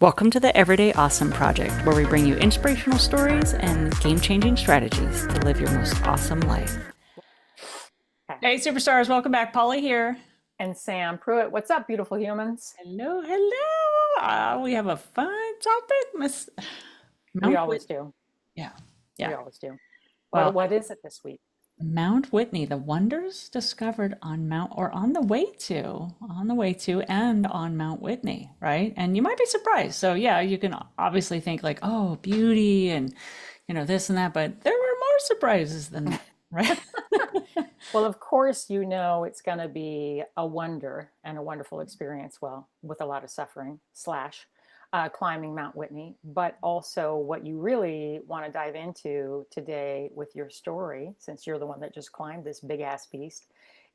Welcome to the Everyday Awesome Project, where we bring you inspirational stories and game-changing strategies to live your most awesome life. Hey, superstars, welcome back. Polly here. And Sam Pruitt. What's up, beautiful humans? Hello, hello. We have a fun topic, Miss We Mount always Whitney. do. Yeah, We yeah. always do. Well, What is it this week? Mount Whitney, the wonders discovered on and on Mount Whitney, right? And you might be surprised. So yeah, you can obviously think like, oh, beauty and this and that, but there were more surprises than that, right? Well, of course, you know it's going to be a wonder and a wonderful experience, well, with a lot of suffering, slash, climbing Mount Whitney. But also, what you really want to dive into today with your story, since you're the one that just climbed this big ass beast,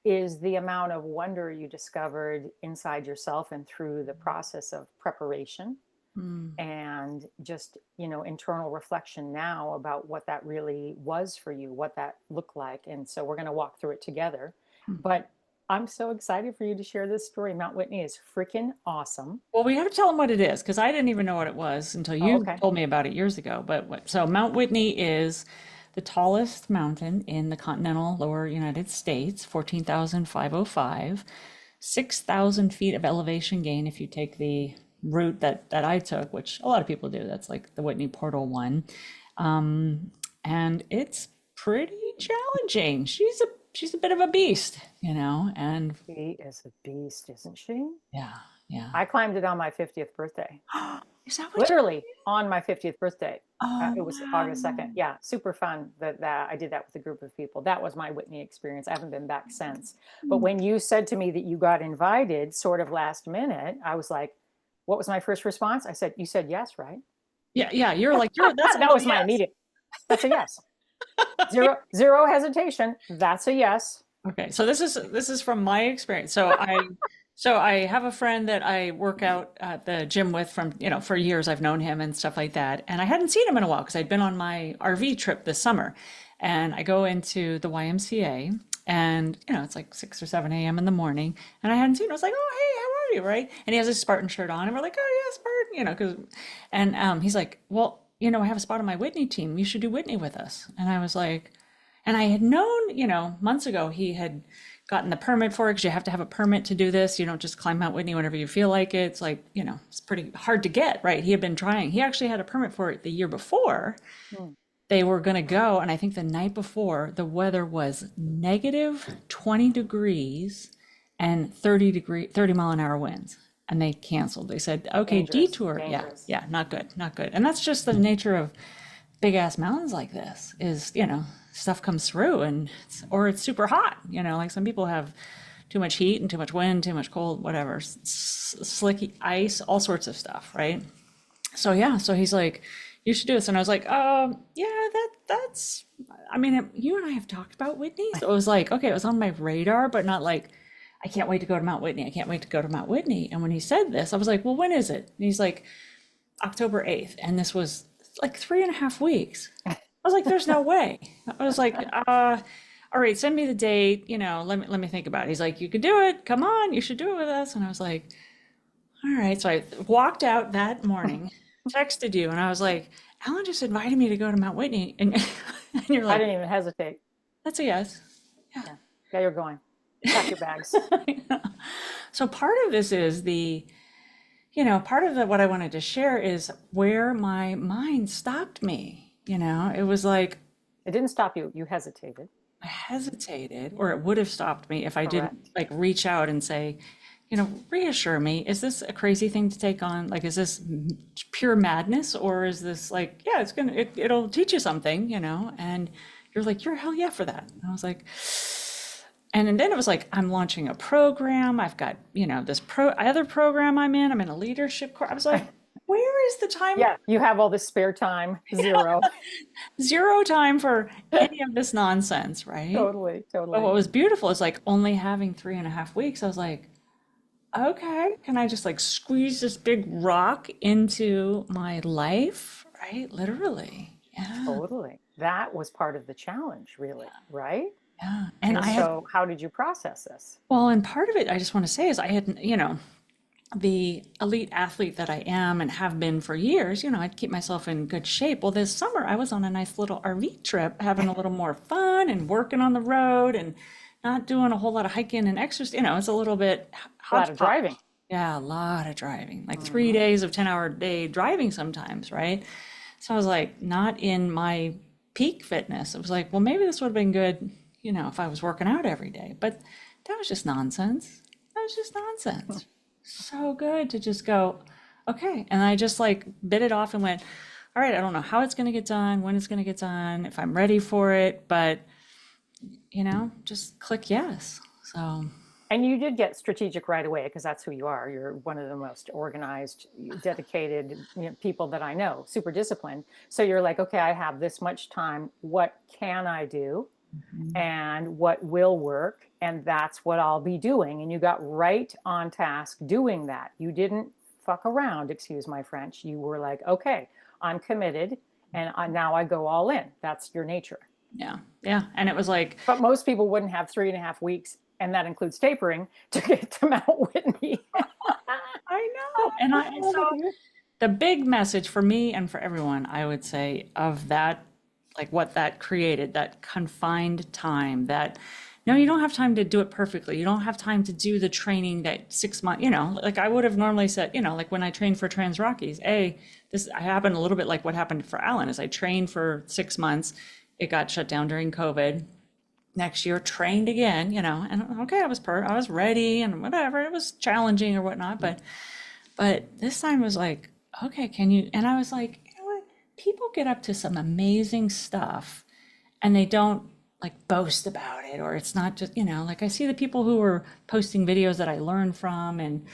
is the amount of wonder you discovered inside yourself and through the process of preparation Mm. and just internal reflection now about what that really was for you, what that looked like. And so we're going to walk through it together. But I'm so excited for you to share this story. Mount Whitney is freaking awesome. Well, we have to tell them what it is because I didn't even know what it was until Oh, you okay. told me about it years ago. So Mount Whitney is the tallest mountain in the continental lower United States, 14,505, 6,000 feet of elevation gain if you take the route that I took, which a lot of people do. That's like the Whitney Portal one. And it's pretty challenging. She's a bit of a beast, and She is a beast, isn't she? yeah, yeah. I climbed it on my 50th birthday. Is that what you Literally on my 50th birthday. Oh, It was August 2nd. wow. Yeah, super fun that I did that with a group of people. That was my Whitney experience. I haven't been back since. But when you said to me that you got invited sort of last minute, I was like, what was my first response? I said, you said yes, right? Yeah, yeah. That's a That hell was my yes. immediate. That's a yes. Zero hesitation. That's a yes. Okay, so this is from my experience. So I have a friend that I work out at the gym with from, for years. I've known him and stuff like that. And I hadn't seen him in a while because I'd been on my RV trip this summer. And I go into the YMCA and, it's like 6 or 7 a.m. in the morning. And I hadn't seen him. I was like, oh, hey, how are you? Right. And he has his Spartan shirt on. And we're like, oh, yeah, Spartan, and he's like, well, I have a spot on my Whitney team. You should do Whitney with us. And I was like, and I had known, months ago he had gotten the permit for it because you have to have a permit to do this. You don't just climb Mount Whitney whenever you feel like it. It's like, it's pretty hard to get, right? He had been trying. He actually had a permit for it the year before. Hmm. They were going to go, and I think the night before, the weather was negative 20 degrees and 30 mile an hour winds. And they canceled. They said, okay, Dangerous. detour. Yeah, Dangerous. yeah, not good, not good. And that's just the nature of big ass mountains like this is, stuff comes through or it's super hot, like some people have too much heat and too much wind, too much cold, whatever, slicky ice, all sorts of stuff, right? So yeah, so he's like, you should do this. And I was like, yeah, that's, I mean, you and I have talked about Whitney. So it was like, okay, it was on my radar, but not like, I can't wait to go to Mount Whitney. I can't wait to go to Mount Whitney. And when he said this, I was like, well, when is it? And he's like, October 8th. And this was like 3.5 weeks. I was like, there's no way. I was like, all right, send me the date, let me think about it. He's like, you could do it. Come on, you should do it with us. And I was like, all right. So I walked out that morning, texted you, and I was like, Alan just invited me to go to Mount Whitney. And you're I like, didn't even hesitate. that's a yes. Yeah. Yeah, you're going. Pack your bags. So part of this is part of what I wanted to share is where my mind stopped me. It was like It didn't stop you. You hesitated. I hesitated, or it would have stopped me if I didn't Correct. like reach out and say, reassure me, is this a crazy thing to take on? Like, is this pure madness, or is this like, yeah, it'll teach you something, and you're like, you're hell yeah for that. And I was like, and then it was like, I'm launching a program. I've got, this other program I'm in a leadership course. I was like, where is the time? Yeah, you have all this spare time. Zero. Zero time for any of this nonsense, right? Totally, But totally. what was beautiful is like only having 3.5 weeks, I was like, okay, can I just like squeeze this big rock into my life? Right? Literally. Yeah. Totally. That was part of the challenge, really, right? Yeah. And And I had so how did you process this? Well, and part of it I just want to say is I had, the elite athlete that I am and have been for years, I'd keep myself in good shape. Well, this summer I was on a nice little RV trip, having a little more fun and working on the road and not doing a whole lot of hiking and exercise. It's a little bit A lot of hodgepodge. driving. Yeah, a lot of driving, like three Hmm. days of 10-hour day driving sometimes, right? So I was like, not in my peak fitness. It was like, well, maybe this would have been good, if I was working out every day. But that was just nonsense. That was just nonsense. So good to just go, okay. And I just like bit it off and went, all right, I don't know how it's going to get done, when it's going to get done, if I'm ready for it, but, just click yes. So, And you did get strategic right away because that's who you are. You're one of the most organized, dedicated, people that I know, super disciplined. So you're like, okay, I have this much time. What can I do? And what will work? And that's what I'll be doing. And you got right on task doing that. You didn't fuck around, excuse my French. You were like, okay, I'm committed and now I go all in. That's your nature. yeah, yeah. And it was like, But most people wouldn't have 3.5 weeks, and that includes tapering, to get to Mount Whitney. I know. And so the big message for me and for everyone, I would say, of that, like what that created, that confined time, that no, you don't have time to do it perfectly. You don't have time to do the training that 6 months, like I would have normally said, like when I trained for Trans Rockies, this happened a little bit like what happened for Alan, is I trained for 6 months. It got shut down during COVID. Next year, trained again, and okay, I was ready and whatever. It was challenging or whatnot, but this time was like, okay, can you? And I was like, you know what? People get up to some amazing stuff and they don't like boast about it, or it's not just, like I see the people who were posting videos that I learned from and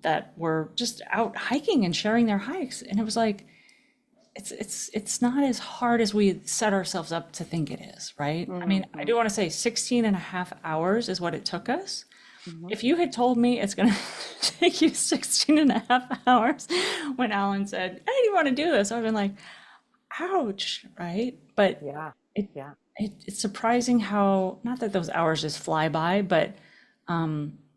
that were just out hiking and sharing their hikes. And it was like, it's not as hard as we set ourselves up to think it is, right? I mean, I do Mhm. want to say 16 and a half hours is what it took us. Mhm. If you had told me it's going to take you 16 and a half hours when Alan said, hey, do you want to do this? I've been like, ouch, right? But Yeah. it, Yeah. it's surprising how, not that those hours just fly by, but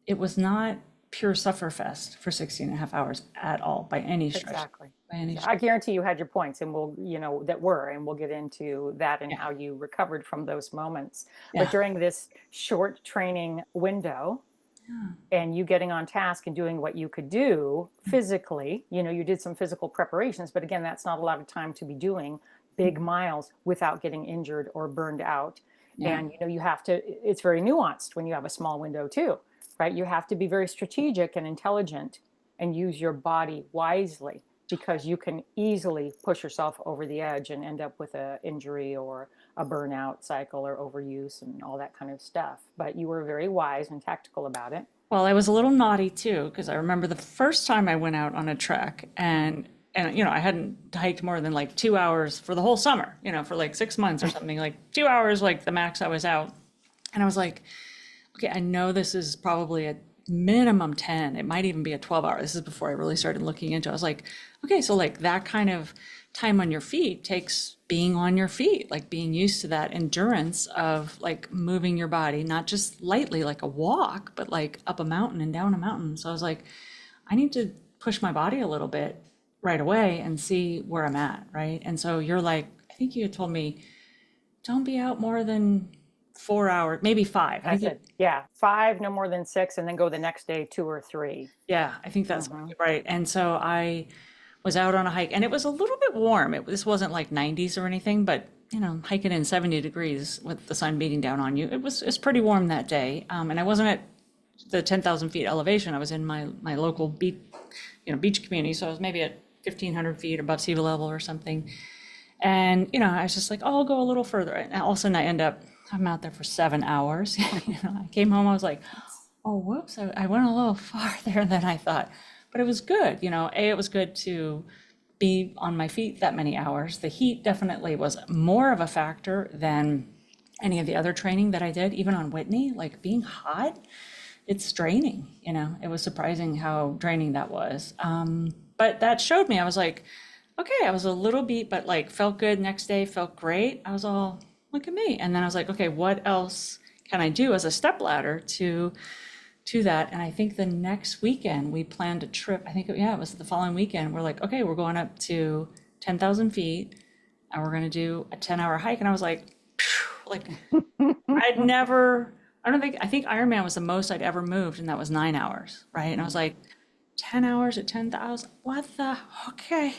it was not pure sufferfest for 16 and a half hours at all by any stretch. Exactly. By any I stretch. guarantee you had your points, and we'll get into that and Yeah. how you recovered from those moments. But Yeah. during this short training window, Yeah. and you getting on task and doing what you could do physically, you did some physical preparations, but again, that's not a lot of time to be doing big miles without getting injured or burned out. Yeah. And you have to, it's very nuanced when you have a small window too, right? You have to be very strategic and intelligent and use your body wisely, because you can easily push yourself over the edge and end up with an injury or a burnout cycle or overuse and all that kind of stuff. But you were very wise and tactical about it. Well, I was a little naughty too, because I remember the first time I went out on a trek and I hadn't hiked more than like 2 hours for the whole summer, for like 6 months or something, like 2 hours, like the max I was out. And I was like, okay, I know this is probably a minimum 10. It might even be a 12 hour. This is before I really started looking into it. I was like, okay, so like that kind of time on your feet takes being on your feet, like being used to that endurance of like moving your body, not just lightly like a walk, but like up a mountain and down a mountain. So I was like, I need to push my body a little bit right away and see where I'm at, right? And so you're like, I think you had told me, don't be out more than 4 hours, maybe five. I I think said, yeah, 5, no more than 6, and then go the next day 2 or 3. yeah, I think that's Hmm. right. And so I was out on a hike and it was a little bit warm. This wasn't like 90s or anything, but hiking in 70 degrees with the sun beating down on you, it's pretty warm that day. And I wasn't at the 10,000 feet elevation. I was in my local beach community. So I was maybe at 1,500 feet above sea level or something. And, I was just like, oh, I'll go a little further. And all of a sudden I'm out there for 7 hours. I came home, I was like, oh, whoops, I went a little farther than I thought. But it was good, it was good to be on my feet that many hours. The heat definitely was more of a factor than any of the other training that I did, even on Whitney, like being hot, it's draining, it was surprising how draining that was. But that showed me, I was like, okay, I was a little beat, but like felt good next day, felt great. I was all, look at me. And then I was like, okay, what else can I do as a stepladder to to that. And I think the next weekend we planned a trip. I think, yeah, it was the following weekend. We're like, okay, we're going up to 10,000 feet and we're going to do a 10-hour hike. And I was like, phew, like I'd never, I think Ironman was the most I'd ever moved. And that was 9 hours. Right. And I was like, 10 hours at 10,000, what the, okay.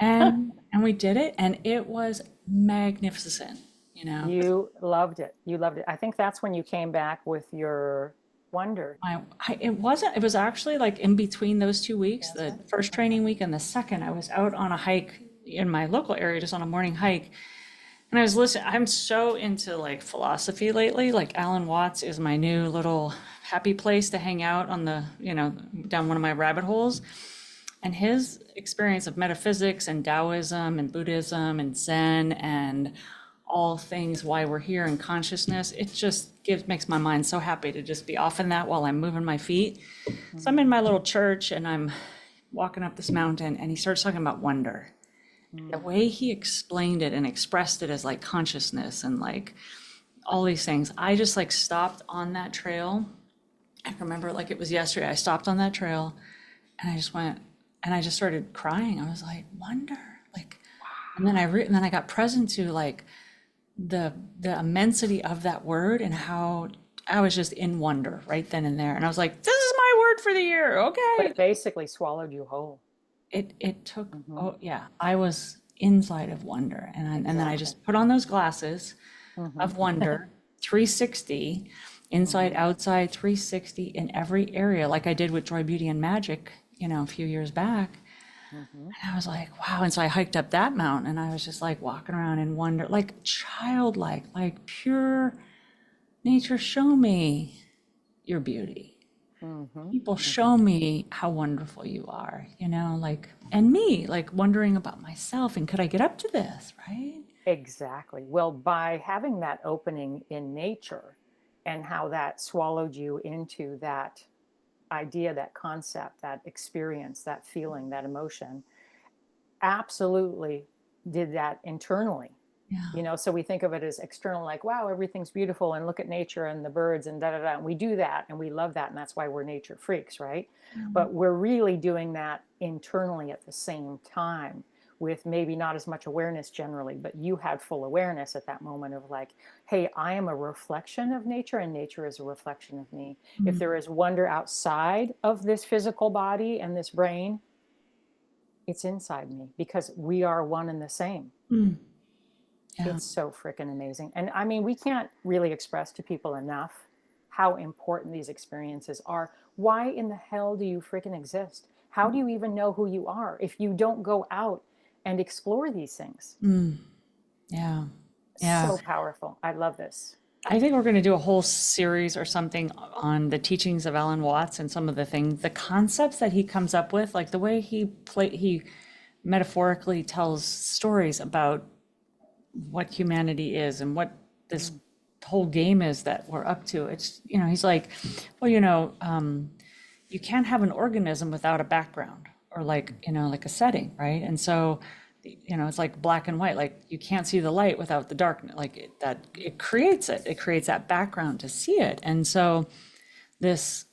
And we did it and it was magnificent, you know. You loved it. You loved it. I think that's when you came back with your wonder. It wasn't, it was actually like in between those 2 weeks, the first training week and the second, I was out on a hike in my local area, just on a morning hike. And I was listening, I'm so into like philosophy lately. Like Alan Watts is my new little happy place to hang out on the, down one of my rabbit holes. And his experience of metaphysics and Taoism and Buddhism and Zen and all things why we're here in consciousness, it just makes my mind so happy to just be off in that while I'm moving my feet. So I'm in my little church and I'm walking up this mountain and he starts talking about wonder. The way he explained it and expressed it as like consciousness and like all these things, I just like stopped on that trail. I remember like it was yesterday. I stopped on that trail and I just went and I just started crying. I was like, wonder, like, and then I got present to like the immensity of that word and how I was just in wonder right then and there. And I was like, this is my word for the year. But Okay. it basically swallowed you whole. It took, oh yeah, I was inside of wonder. And then I just put on those glasses of wonder, 360, inside, outside, 360 in every area, like I did with Joy, Beauty, and Magic, a few years back. And I was like, wow. And so I hiked up that mountain and I was just like walking around in wonder, like childlike, like pure nature, show me your beauty. People show me how wonderful you are, like, and me, like wondering about myself and could I get up to this, right? Exactly. Well, by having that opening in nature and how that swallowed you into that idea, that concept, that experience, that feeling, that emotion, absolutely did that internally. Yeah. So we think of it as external, like, wow, everything's beautiful and look at nature and the birds and da da da. And we do that and we love that. And that's why we're nature freaks, right? But we're really doing that internally at the same time with maybe not as much awareness generally, but you had full awareness at that moment of like, hey, I am a reflection of nature and nature is a reflection of me. If there is wonder outside of this physical body and this brain, it's inside me because we are one and the same. Yeah. It's so freaking amazing. And I mean, we can't really express to people enough how important these experiences are. Why in the hell do you freaking exist? How do you even know who you are if you don't go out and explore these things? Yeah. Yeah. So powerful. I love this. I think we're going to do a whole series or something on the teachings of Alan Watts and some of the things, the concepts that he comes up with, like the way he metaphorically tells stories about what humanity is and what this whole game is that we're up to. It's, he's like, well, you can't have an organism without a background or like, like a setting, right? And so, it's like black and white, like you can't see the light without the darkness, like it creates that background to see it. And so this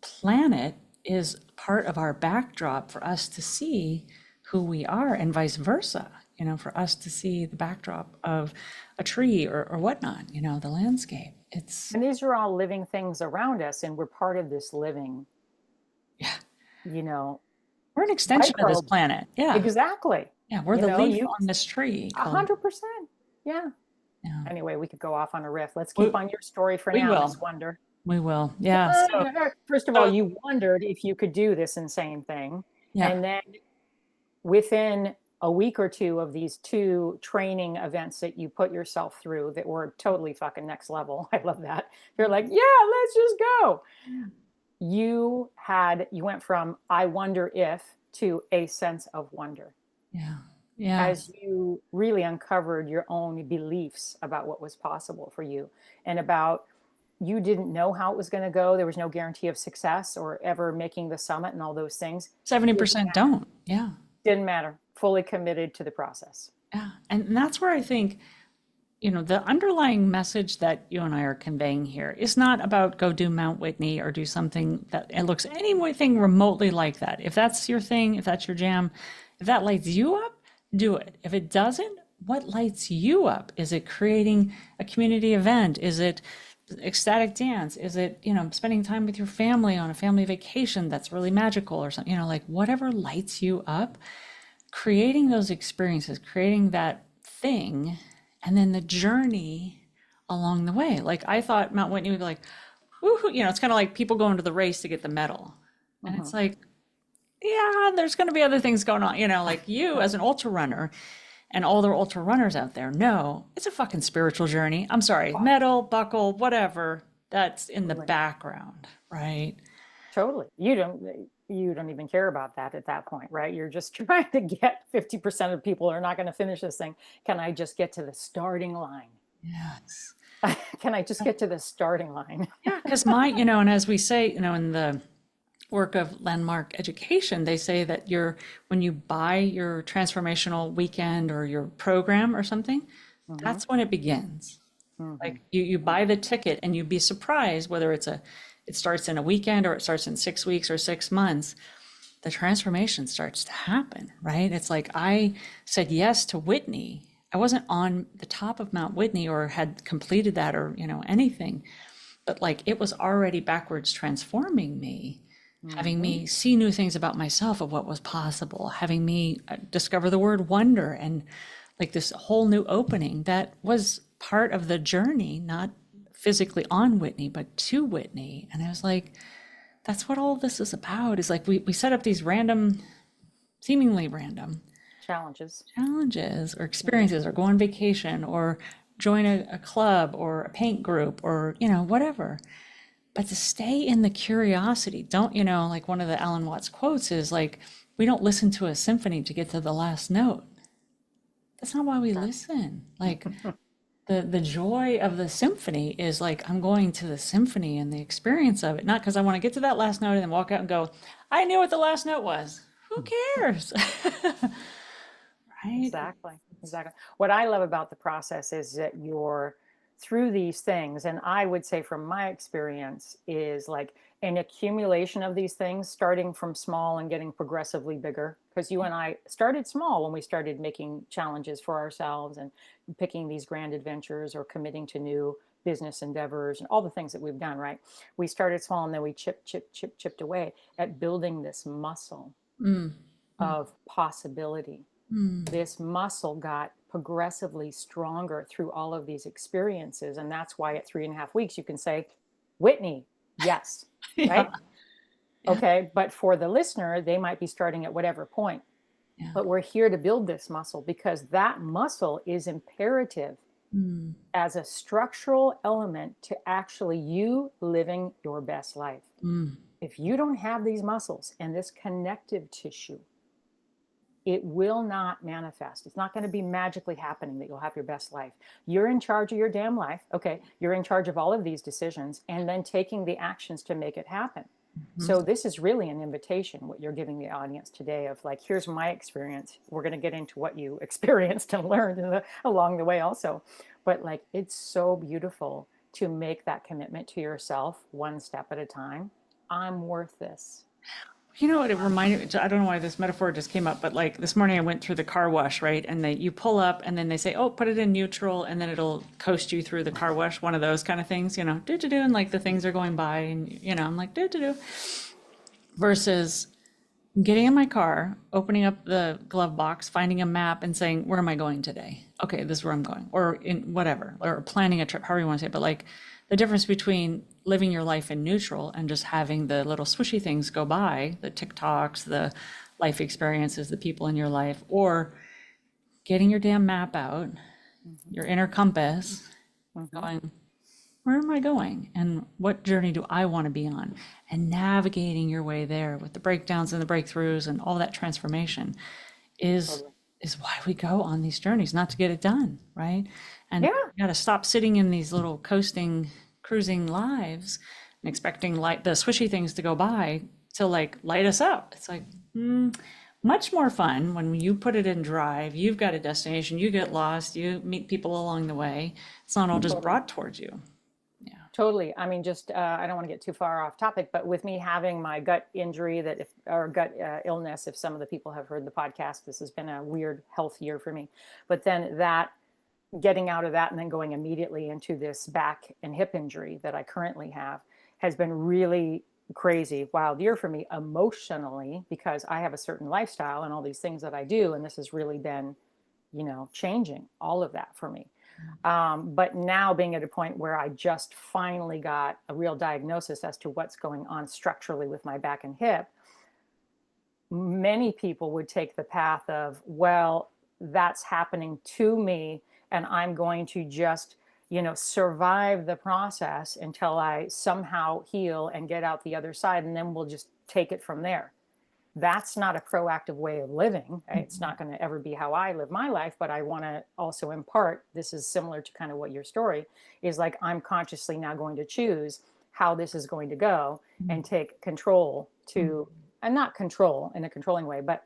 planet is part of our backdrop for us to see who we are and vice versa, for us to see the backdrop of a tree or whatnot, the landscape. And these are all living things around us, and we're part of this living, Yeah, we're an extension of this planet. Yeah. Exactly. Yeah, we're the leaf on this tree. 100%. Yeah. Yeah. Anyway, we could go off on a riff. Let's keep on your story for we now, will. Miss Wonder. We will. Yeah. First of all, you wondered if you could do this insane thing. Yeah. And then within a week or two of these 2 training events that you put yourself through that were totally fucking next level. I love that. You're like, yeah, let's just go. You went from I wonder if to a sense of wonder. Yeah. Yeah. As you really uncovered your own beliefs about what was possible for you and about you didn't know how it was going to go. There was no guarantee of success or ever making the summit and all those things. 70% don't. Yeah. Didn't matter. Fully committed to the process. Yeah. And that's where I think the underlying message that you and I are conveying here is not about go do Mount Whitney or do something that it looks anything remotely like that. If that's your thing, if that's your jam, if that lights you up, do it. If it doesn't, what lights you up? Is it creating a community event? Is it ecstatic dance? Is it, spending time with your family on a family vacation that's really magical or something, like whatever lights you up, creating those experiences, creating that thing, and then the journey along the way. Like I thought Mount Whitney would be like, woohoo, it's kind of like people going to the race to get the medal. And it's like, yeah, there's going to be other things going on, like you as an ultra runner and all the ultra runners out there know it's a fucking spiritual journey. I'm sorry, medal, buckle, whatever, that's in the background, right? Totally. You don't even care about that at that point, right? You're just trying to get 50% of people are not going to finish this thing. Can I just get to the starting line? Yes. Can I just get to the starting line? Yeah, because and as we say, in the work of landmark education, they say that when you buy your transformational weekend or your program or something, that's when it begins. Like you buy the ticket and you'd be surprised whether it starts in a weekend or it starts in 6 weeks or 6 months, the transformation starts to happen, right? It's like I said yes to Whitney. I wasn't on the top of Mount Whitney or had completed that or, anything, but like it was already backwards transforming me, having me see new things about myself of what was possible, having me discover the word wonder and like this whole new opening that was part of the journey, not physically on Whitney, but to Whitney. And I was like, that's what all this is about, is like we set up these seemingly random Challenges or experiences or go on vacation or join a club or a paint group or, whatever. But to stay in the curiosity, don't, like one of the Alan Watts quotes is like, we don't listen to a symphony to get to the last note. That's not why we listen. Like the joy of the symphony is like, I'm going to the symphony and the experience of it, not because I want to get to that last note and then walk out and go, I knew what the last note was. Who cares? Right? Exactly. What I love about the process is that you're through these things, and I would say from my experience is like an accumulation of these things, starting from small and getting progressively bigger. Because you and I started small when we started making challenges for ourselves and picking these grand adventures or committing to new business endeavors and all the things that we've done, right? We started small and then we chipped away at building this muscle of possibility. This muscle got progressively stronger through all of these experiences. And that's why at 3.5 weeks, you can say, Whitney, yes, right? Yeah. Okay. But for the listener, they might be starting at whatever point. Yeah. But we're here to build this muscle because that muscle is imperative as a structural element to actually you living your best life. If you don't have these muscles and this connective tissue, it will not manifest. It's not going to be magically happening that you'll have your best life. You're in charge of your damn life. Okay. You're in charge of all of these decisions and then taking the actions to make it happen. So this is really an invitation, what you're giving the audience today of like, here's my experience. We're going to get into what you experienced and learned along the way also. But like, it's so beautiful to make that commitment to yourself one step at a time. I'm worth this. You know what it reminded me, I don't know why this metaphor just came up, but like this morning I went through the car wash, right? And you pull up and then they say, oh, put it in neutral and then it'll coast you through the car wash, one of those kind of things, do, and like the things are going by and, I'm like, do. Versus getting in my car, opening up the glove box, finding a map and saying, where am I going today? Okay, this is where I'm going, or in whatever, or planning a trip, however you want to say it. But like the difference between living your life in neutral and just having the little swishy things go by, the TikToks, the life experiences, the people in your life, or getting your damn map out, your inner compass, going, where am I going? And what journey do I want to be on? And navigating your way there with the breakdowns and the breakthroughs and all that transformation is why we go on these journeys, not to get it done, right? And you got to stop sitting in these little cruising lives and expecting the swishy things to go by to like light us up. It's like, Much more fun when you put it in drive, you've got a destination, you get lost, you meet people along the way. It's not all just Totally. brought towards you. Yeah. Totally. I mean, just I don't want to get too far off topic, but with me having my gut injury that if or gut illness, if some of the people have heard the podcast, this has been a weird health year for me. But then that getting out of that and then going immediately into this back and hip injury that I currently have has been really crazy, wild year for me emotionally because I have a certain lifestyle and all these things that I do, and this has really been, changing all of that for me. But now being at a point where I just finally got a real diagnosis as to what's going on structurally with my back and hip, many people would take the path of, well, that's happening to me, and I'm going to just, survive the process until I somehow heal and get out the other side, and then we'll just take it from there. That's not a proactive way of living. It's not going to ever be how I live my life, but I want to also impart, this is similar to kind of what your story is like. I'm consciously now going to choose how this is going to go and take control to, and not control in a controlling way, but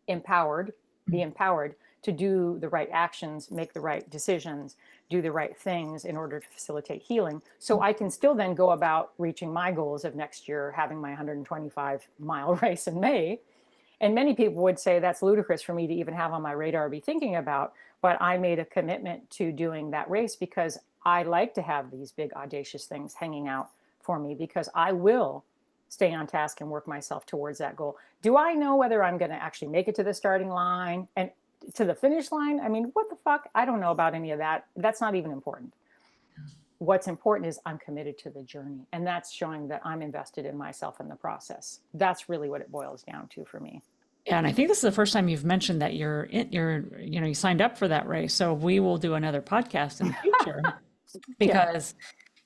be empowered to do the right actions, make the right decisions, do the right things in order to facilitate healing. So I can still then go about reaching my goals of next year, having my 125-mile race in May. And many people would say that's ludicrous for me to even have on my radar, be thinking about. But I made a commitment to doing that race because I like to have these big, audacious things hanging out for me because I will stay on task and work myself towards that goal. Do I know whether I'm going to actually make it to the starting line and to the finish line? I mean, what the fuck? I don't know about any of that. That's not even important. What's important is I'm committed to the journey, and that's showing that I'm invested in myself in the process. That's really what it boils down to for me. Yeah, and I think this is the first time you've mentioned that you signed up for that race. So we will do another podcast in the future because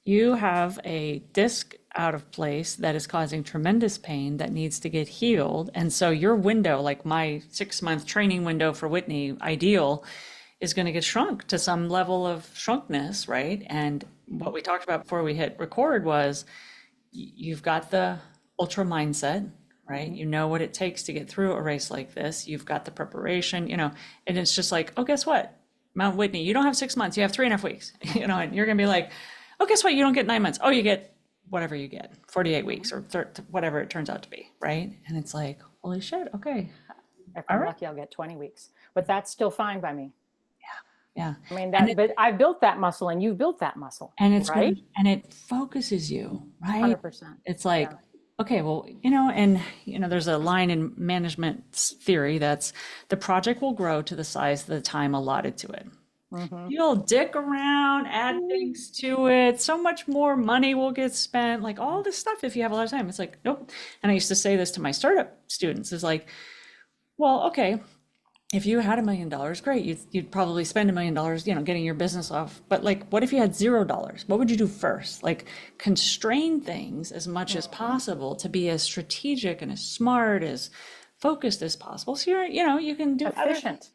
you have a disc out of place that is causing tremendous pain that needs to get healed. And so your window, like my 6-month training window for Whitney, ideal, is going to get shrunk to some level of shrunkness, right? And what we talked about before we hit record was you've got the ultra mindset, right? You know what it takes to get through a race like this. You've got the preparation, and it's just like, oh, guess what? Mount Whitney, you don't have 6 months, you have 3.5 weeks, and you're going to be like, oh, guess what? You don't get 9 months. Oh, you get whatever you get, 48 weeks or whatever it turns out to be, right? And it's like, holy shit, okay. If I'm lucky, I'll get 20 weeks, but that's still fine by me. Yeah. I mean, but I built that muscle and you built that muscle. And it's right. And it focuses you, right? 100%. It's like, okay, well, and there's a line in management theory that's the project will grow to the size of the time allotted to it. You'll dick around, add things to it. So much more money will get spent, like all this stuff if you have a lot of time. It's like, nope. And I used to say this to my startup students is like, well, okay, if you had $1 million, great. You'd probably spend $1 million, getting your business off. But like, what if you had $0? What would you do first? Like constrain things as much as possible to be as strategic and as smart, as focused as possible. So you can do efficient.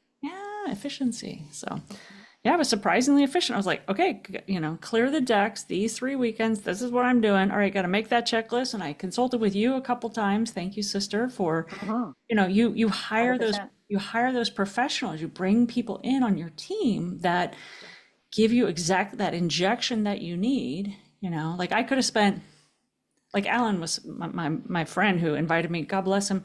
Efficiency. So yeah, I was surprisingly efficient. I was like, okay, clear the decks, these 3 weekends, this is what I'm doing. All right, got to make that checklist. And I consulted with you a couple times. Thank you, sister, for, you hire 100%. You hire those professionals, you bring people in on your team that give you exactly that injection that you need. Like I could have spent, like Alan was my friend who invited me, God bless him,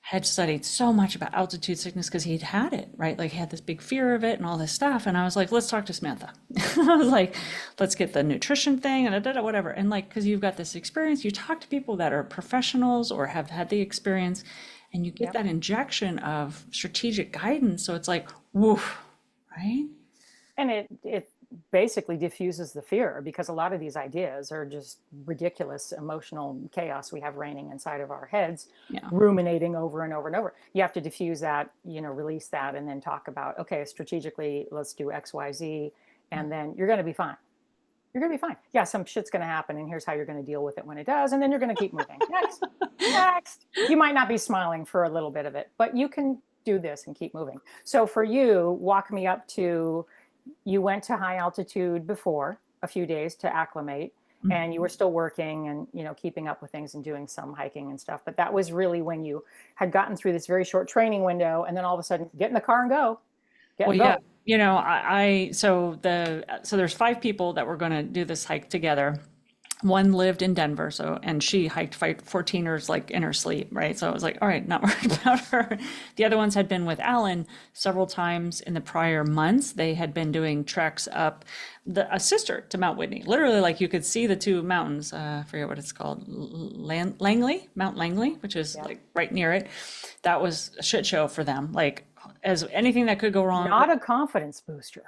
had studied so much about altitude sickness because he'd had it, right? Like he had this big fear of it and all this stuff. And I was like, let's talk to Samantha. I was like, let's get the nutrition thing and whatever. And like, because you've got this experience, you talk to people that are professionals or have had the experience, and you get that injection of strategic guidance. So it's like, woof, right? And it basically diffuses the fear because a lot of these ideas are just ridiculous emotional chaos we have reigning inside of our heads, ruminating over and over and over. You have to diffuse that, release that, and then talk about, okay, strategically, let's do X, Y, Z, and then you're going to be fine. You're going to be fine. Yeah, some shit's going to happen, and here's how you're going to deal with it when it does, and then you're going to keep moving. Next. You might not be smiling for a little bit of it, but you can do this and keep moving. So for you, walk me up to, you went to high altitude before a few days to acclimate, and you were still working and, you know, keeping up with things and doing some hiking and stuff. But that was really when you had gotten through this very short training window, and then all of a sudden get in the car and go, get Well, and yeah, go. so there's 5 people that were going to do this hike together. One lived in Denver, and she hiked 14ers like in her sleep, right? So I was like, all right, not worried about her. The other ones had been with Alan several times in the prior months. They had been doing treks up a sister to Mount Whitney. Literally, like you could see the two mountains. I forget what it's called, Langley, Mount Langley, which is Yeah. like right near it. That was a shit show for them. Like as anything that could go wrong. Not a confidence booster.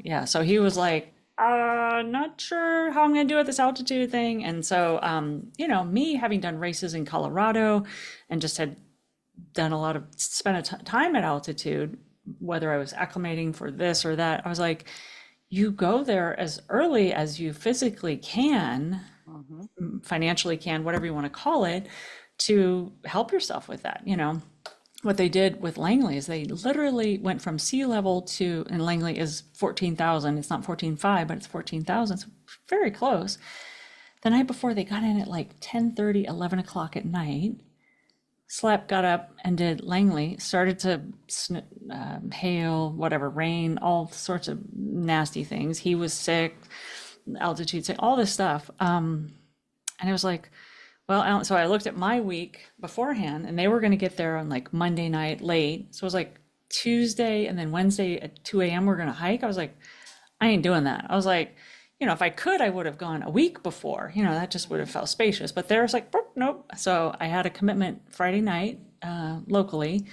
Yeah, so he was like, not sure how I'm going to do at this altitude thing. And so, me having done races in Colorado and just had done a lot of, spent time at altitude, whether I was acclimating for this or that, I was like, you go there as early as you physically can, Mhm. financially can, whatever you want to call it, to help yourself with that, what they did with Langley is they literally went from sea level to, and Langley is 14,000. It's not 14,500, but it's 14,000. So very close. The night before, they got in at like 10:30, 11 o'clock at night. Slept, got up and did Langley. Started to hail, whatever, rain, all sorts of nasty things. He was sick, altitude sick, all this stuff. And it was like, well, so I looked at my week beforehand, and they were going to get there on like Monday night late. So it was like Tuesday and then Wednesday at 2 a.m. we're going to hike. I was like, I ain't doing that. I was like, if I could, I would have gone a week before. That just would have felt spacious. But there's like, nope. So I had a commitment Friday night locally.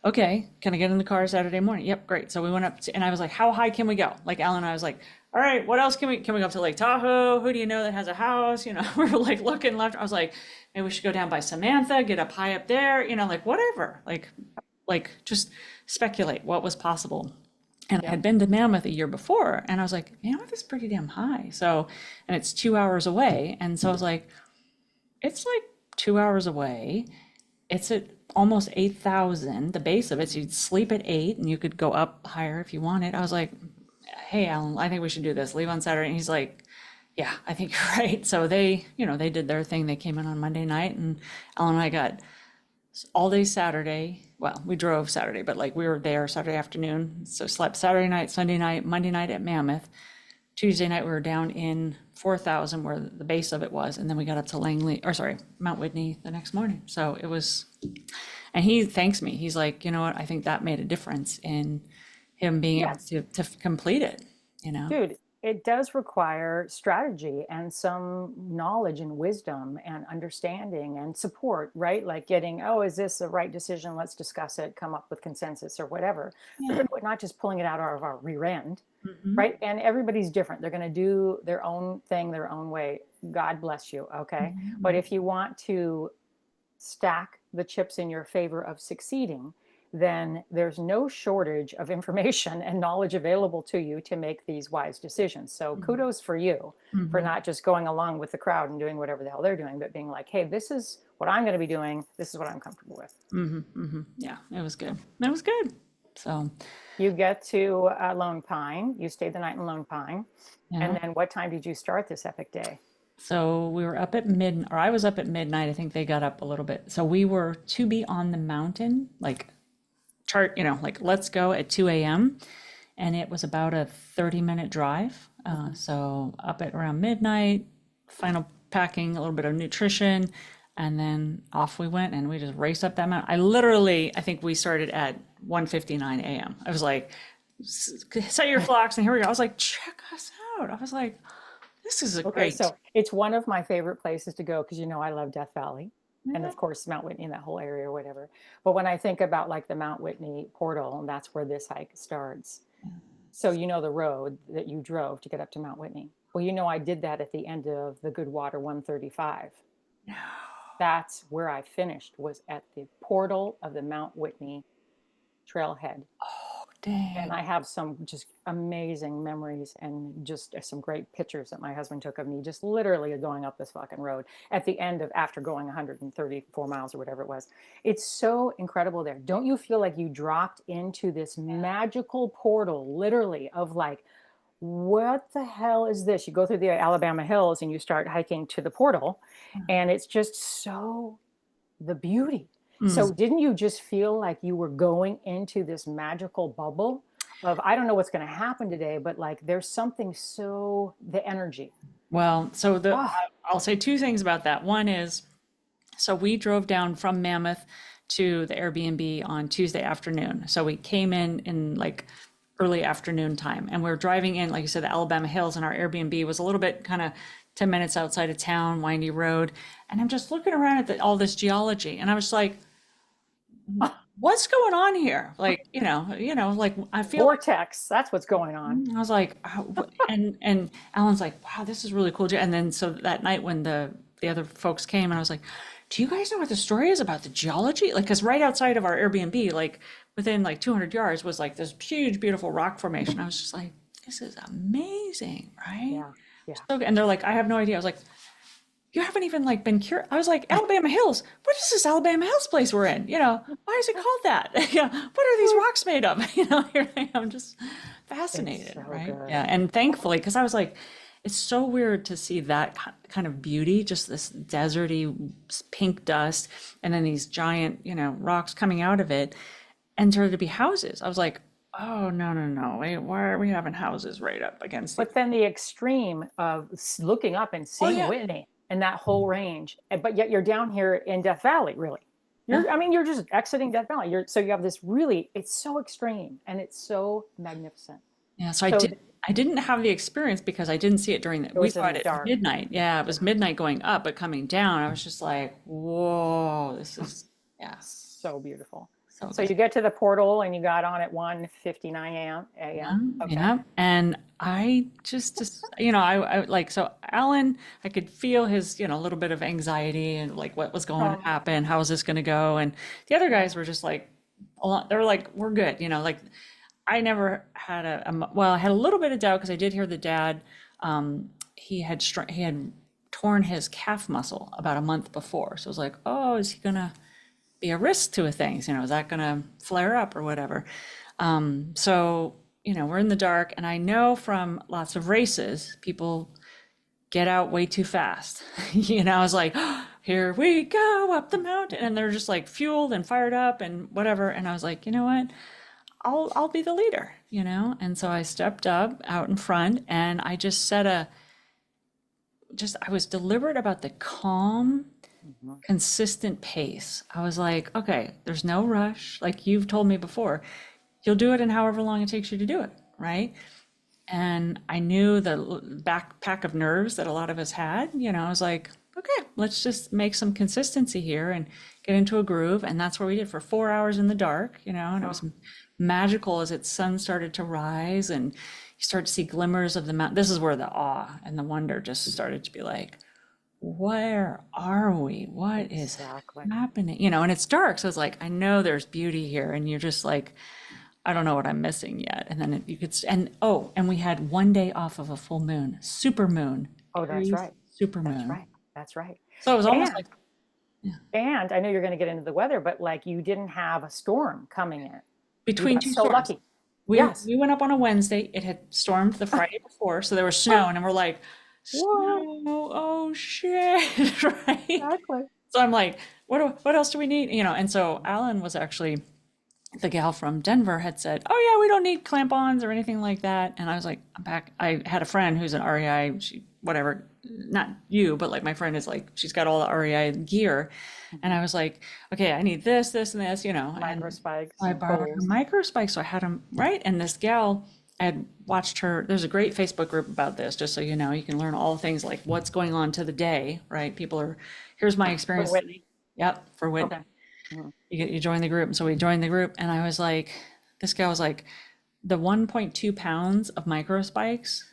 Okay, can I get in the car Saturday morning? Yep, great. So we went up and I was like, how high can we go? Like Alan and I was like, all right, what else can we go up to Lake Tahoe? Who do you know that has a house? We were like looking left. I was like, maybe we should go down by Samantha, get up high up there, like whatever. Like just speculate what was possible. And I Yeah. had been to Mammoth a year before, and I was like, Mammoth is pretty damn high. So, and it's 2 hours away. And so I was like, it's like 2 hours away. It's at almost 8,000, the base of it. So you'd sleep at 8 and you could go up higher if you wanted. I was like, hey, Alan, I think we should do this. Leave on Saturday. And he's like, yeah, I think you're right. So they did their thing. They came in on Monday night, and Alan and I got all day Saturday. Well, we drove Saturday, but like we were there Saturday afternoon. So slept Saturday night, Sunday night, Monday night at Mammoth. Tuesday night we were down in 4,000 where the base of it was, and then we got up to Mount Whitney the next morning. So it was, and he thanks me. He's like, you know what? I think that made a difference in him being able Yes. to complete it. Dude, it does require strategy and some knowledge and wisdom and understanding and support, right? Like getting, oh, is this the right decision? Let's discuss it, come up with consensus or whatever. Yeah. But not just pulling it out of our rear end, Mhm. right? And everybody's different. They're going to do their own thing their own way. God bless you. Okay. But Mhm. if you want to stack the chips in your favor of succeeding, then there's no shortage of information and knowledge available to you to make these wise decisions. So kudos for you for Mhm. not just going along with the crowd and doing whatever the hell they're doing, but being like, hey, this is what I'm going to be doing. This is what I'm comfortable with. Mhm. Mhm. Yeah, it was good. It was good. So, You get to Lone Pine. You stayed the night in Lone Pine. yeah. And then what time did you start this epic day? So we were up at midnight, or I was up at midnight. I think they got up a little bit. So we were to be on the mountain, like like let's go at 2 a.m. And it was about a 30-minute drive. So up at around midnight, final packing, a little bit of nutrition, and then off we went and we just raced up that mountain. I think we started at 1:59 a.m. I was like, set your clocks and here we go. I was like, check us out. I was like, this is a Okay, great. so it's one of my favorite places to go because I love Death Valley and Yeah. of course Mount Whitney and that whole area or whatever. But when I think about like the Mount Whitney portal, and that's where this hike starts. So the road that you drove to get up to Mount Whitney. Well, I did that at the end of the Goodwater 135. No. That's where I finished, was at the portal of the Mount Whitney trailhead. Oh, And dang. I have some just amazing memories and just some great pictures that my husband took of me just literally going up this fucking road at the end of after going 134 miles or whatever it was. It's so incredible there. Don't you feel like you dropped into this magical portal, literally, of like what the hell is this? You go through the Alabama hills and you start hiking to the portal, and it's just so the beauty. Mm. So didn't you just feel like you were going into this magical bubble of, I don't know what's going to happen today, but like there's something, so the energy. Well, so Oh, I'll say two things about that. One is, so we drove down from Mammoth to the Airbnb on Tuesday afternoon. So we came in like early afternoon time, and we are driving in, like you said, the Alabama hills, and our Airbnb was a little bit kind of 10 minutes outside of town, windy road. And I'm just looking around at all this geology, and I was like, what's going on here? Like, like I feel like vortex. That's what's going on. I was like, and Alan's like, wow, this is really cool. And then so that night when the other folks came, and I was like, do you guys know what the story is about the geology? Like, because right outside of our Airbnb, like within like 200 yards, was like this huge, beautiful rock formation. I was just like, this is amazing, right? Yeah. Yeah. So, and they're like, I have no idea. I was like, you haven't even like been curious. I was like, Alabama Hills. What is this Alabama Hills place we're in? Why is it called that? Yeah. What are these rocks made of? Here I am, just fascinated, so right? good. Yeah. And thankfully, because I was like, it's so weird to see that kind of beauty, just this deserty pink dust, and then these giant, rocks coming out of it, and there to be houses. I was like, oh no, no, no! Wait, why are we having houses right up against the? But then the extreme of looking up and Oh seeing yeah, Whitney and that whole range, but yet you're down here in Death Valley, really. yeah, I mean, you're just exiting Death Valley. So you have this really, it's so extreme and it's so magnificent. yeah. So So I didn't have the experience because I didn't see it during it we was saw in it the at dark. midnight. Yeah, it was midnight going up, but coming down, I was just like, whoa, this is, yeah, So beautiful. so So good. you get to the portal and you got on at 1:59 Yeah, a.m. Okay. yeah. And I just, I like, so Alan, I could feel his, a little bit of anxiety and like what was going to Oh, happen, how is this going to go? And the other guys were just like, they were like, we're good, like I never had well, I had a little bit of doubt because I did hear the dad, he had torn his calf muscle about a month before. So I was like, oh, is he gonna be a risk to a thing? Is that gonna flare up or whatever? So, we're in the dark, and I know from lots of races, people get out way too fast. I was like, oh, here we go up the mountain, and they're just like fueled and fired up and whatever. And I was like, you know what? I'll be the leader, And so I stepped up out in front, and I just I was deliberate about the calm, mhm. consistent pace. I was like, okay, there's no rush. Like you've told me before, you'll do it in however long it takes you to do it, right? And I knew the backpack of nerves that a lot of us had. I was like, okay, let's just make some consistency here and get into a groove. And that's what we did for 4 hours in the dark, and it was magical as its sun started to rise and you start to see glimmers of the mountain. This is where the awe and the wonder just started to be like, where are we? What is Exactly. happening? And it's dark. So it's like, I know there's beauty here. And you're just like, I don't know what I'm missing yet. And then you could, and we had one day off of a full moon, super moon, Oh, that's Aries right. super That's moon. right. That's right. So it was almost And like, yeah, I know you're going to get into the weather, but like you didn't have a storm coming in. You between got two so storms. lucky. We Yes. we went up on a Wednesday. It had stormed the Friday before, so there was snow, and then we're like, What? snow, oh shit, right? Exactly. So I'm like, what else do we need? And so Alan was actually the gal from Denver had said, "Oh yeah, we don't need clamp-ons or anything like that." And I was like, "I'm back." I had a friend who's an REI, she whatever, not you, but like my friend is like, she's got all the REI gear, and I was like, "Okay, I need this, this, and this," Micro and spikes I and borrowed her poles. micro spike, so I had them right. And this gal, I had watched her. There's a great Facebook group about this, just so you know, you can learn all things like what's going on to the day, right? People are, here's my For experience. Whitney. Yep, for Whitney. Okay. Mhm. You join the group. And so we joined the group, and I was like, this guy was like, the 1.2 pounds of micro spikes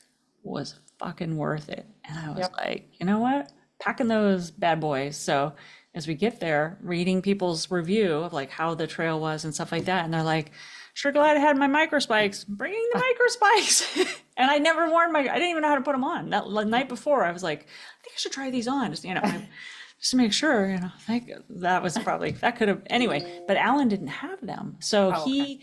was fucking worth it. And I was Yep. like, you know what? Packing those bad boys. So as we get there, reading people's review of like how the trail was and stuff like that, and they're like, sure glad I had my micro spikes, bringing the micro spikes. And I never worn I didn't even know how to put them on. That the night before, I was like, I think I should try these on. Just to make sure, I think that was probably, that could have, anyway, but Alan didn't have them. So Oh, okay.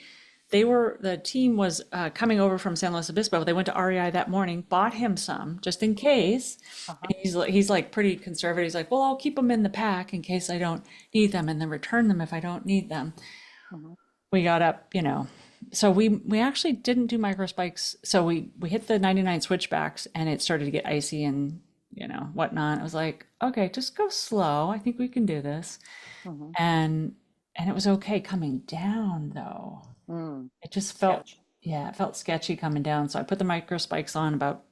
the team was coming over from San Luis Obispo. They went to REI that morning, bought him some just in case. Uh-huh. And he's like pretty conservative. He's like, well, I'll keep them in the pack in case I don't need them, and then return them if I don't need them. Mhm. We got up, so we actually didn't do micro spikes. So we hit the 99 switchbacks, and it started to get icy and whatnot. I was like, okay, just go slow. I think we can do this. Mhm. And it was okay coming down though. Mm. It just felt, Sketch. yeah, it felt sketchy coming down. So I put the micro spikes on about,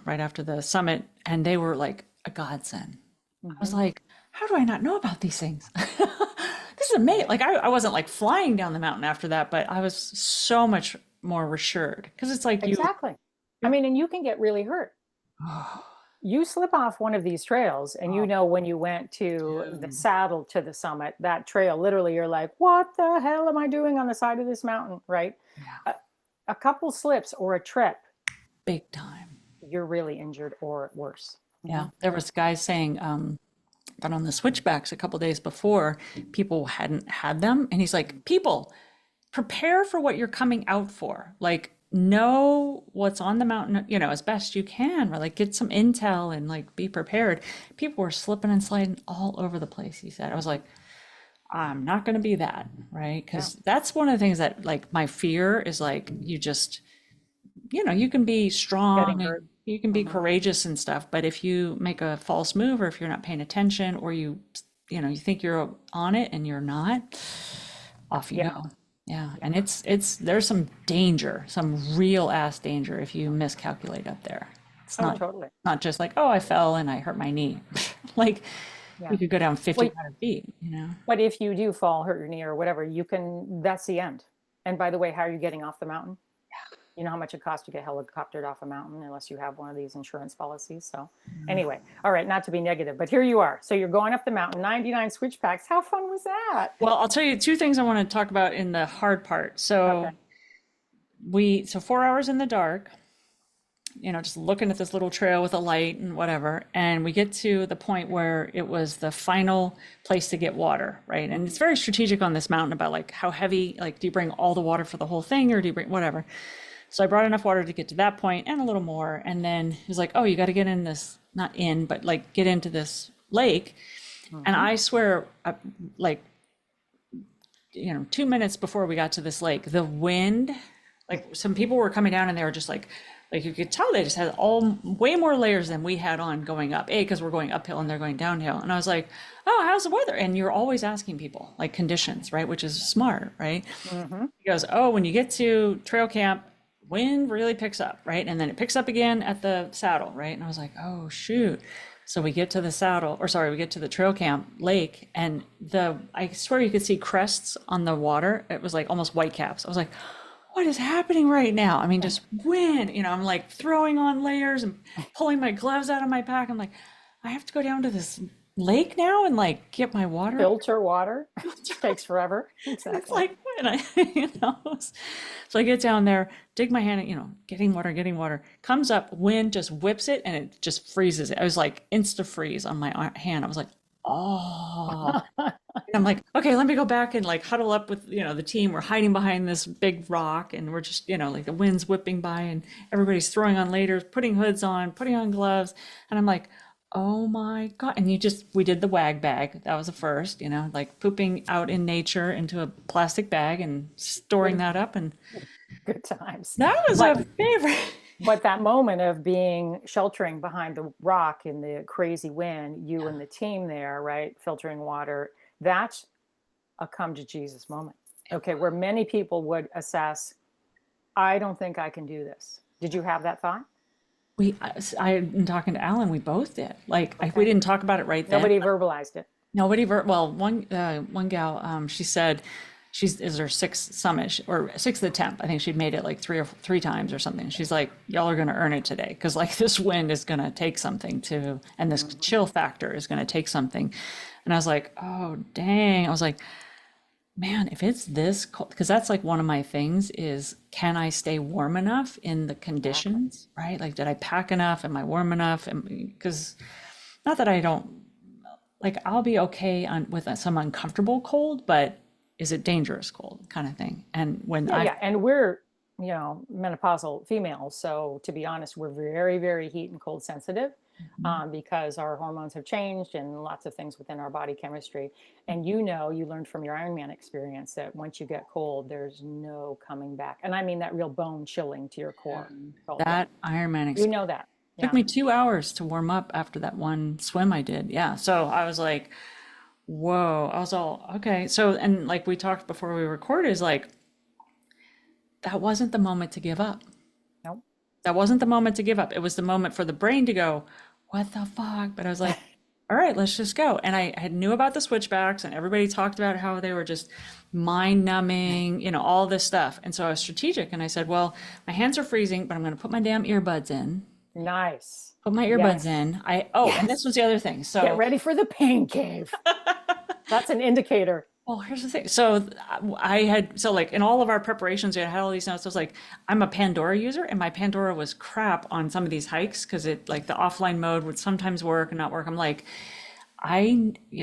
right after the summit, and they were like a godsend. I was Mhm. like, how do I not know about these things? This is amazing. Like I wasn't like flying down the mountain after that, but I was so much more reassured because it's like Exactly. I you're, mean, and you can get really hurt. You slip off one of these trails, and oh, when you went to the dude. saddle to the summit, that trail, literally, you're like, what the hell am I doing on the side of this mountain? Right? Yeah, A, a couple slips or a trip, big time. you're really injured or worse. Yeah, Mhm. there was guys saying that on the switchbacks a couple days before, people hadn't had them, and he's like, people, prepare for what you're coming out for. Like, know what's on the mountain, as best you can, or like get some intel and like be prepared. People were slipping and sliding all over the place, he said. I was like, I'm not going to be that, right? Yeah. Because that's one of the things that like my fear is like, you can be Getting strong and hurt. you can be Mhm. courageous and stuff, but if you make a false move or if you're not paying attention or you think you're on it and you're not, off you Yeah. go. Yeah, and it's there's some danger, some real ass danger if you miscalculate up there. It's Oh, not totally. not just like, oh, I fell and I hurt my knee. Like you Yeah. could go down Well, 1,500 feet. but if you do fall, hurt your knee or whatever, that's the end. And by the way, how are you getting off the mountain? You know how much it costs to get helicoptered off a mountain unless you have one of these insurance policies. So anyway, all right, not to be negative, but here you are. So you're going up the mountain, 99 switchbacks. How fun was that? Well, I'll tell you two things I want to talk about in the hard part. Okay. So 4 hours in the dark, just looking at this little trail with a light and whatever. And we get to the point where it was the final place to get water, right? And it's very strategic on this mountain about like how heavy, like, do you bring all the water for the whole thing or do you bring whatever? So I brought enough water to get to that point and a little more. And then he was like, oh, you got to get in this, not in, but like get into this lake. And Mm-hmm. I swear, like, 2 minutes before we got to this lake, the wind, like some people were coming down and they were just like you could tell they just had all way more layers than we had on going up. Because we're going uphill and they're going downhill. And I was like, oh, how's the weather? And you're always asking people like conditions, right? Which is smart, right? Mm-hmm. He goes, oh, when you get to trail camp, wind really picks up, right? And then it picks up again at the saddle, right? And I was like, oh, shoot. So we get to the we get to the trail camp lake, and I swear you could see crests on the water. It was like almost white caps. I was like, what is happening right now? I mean, just wind, I'm like throwing on layers and pulling my gloves out of my pack. I'm like, I have to go down to this lake now and like get my water. Filter water takes forever. It's Exactly. like when so I get down there, dig my hand, getting water, comes up, wind just whips it and it just freezes it. I was like insta freeze on my hand. I was like, oh, and I'm like, okay, let me go back and like huddle up with, the team. We're hiding behind this big rock and we're just, like the wind's whipping by and everybody's throwing on layers, putting hoods on, putting on gloves. And I'm like, oh my God. And we did the wag bag. That was the first, like pooping out in nature into a plastic bag and storing Good, that up. And good times. that was But a favorite. but that moment of being sheltering behind the rock in the crazy wind, you and the team there, right, filtering water, that's a come to Jesus moment. Okay, where many people would assess, I don't think I can do this. Did you have that thought? I'm talking to Alan, we both did. Like, we Okay. didn't talk about it right then. Nobody verbalized it. Well, one gal, she said is her sixth summit or sixth attempt. I think she'd made it like three times or something. She's like, y'all are going to earn it today. Cause like this wind is going to take something and this Mhm. chill factor is going to take something. And I was like, oh, dang. I was like, man, if it's this cold, because that's like one of my things is, can I stay warm enough in the Exactly. conditions, right? Like, did I pack enough? Am I warm enough? Because not that I don't, like, I'll be okay with some uncomfortable cold, but is it dangerous cold kind of thing. And when Yeah, and we're, menopausal females, so to be honest, we're very, very heat and cold sensitive, because our hormones have changed and lots of things within our body chemistry. And you learned from your Ironman experience that once you get cold, there's no coming back. And I mean that real bone chilling to your core cold. Yeah, that Ironman you experience know that. took Yeah. me 2 hours to warm up after that one swim I did. Yeah. So I was like, whoa. I was all, okay. So, and like we talked before we recorded, is like, that wasn't the moment to give up. Nope. That wasn't the moment to give up. It was the moment for the brain to go, what the fuck? But I was like, all right, let's just go. And I had knew about the switchbacks and everybody talked about how they were just mind numbing, all this stuff. And so I was strategic and I said, well, my hands are freezing, but I'm going to put my damn earbuds in. Nice. Put my earbuds in. And this was the other thing. Get So, ready for the pain cave. That's an indicator. well, here's the thing. So like in all of our preparations, I had all these notes. I was like, I'm a Pandora user and my Pandora was crap on some of these hikes because it like the offline mode would sometimes work and not work. I'm like,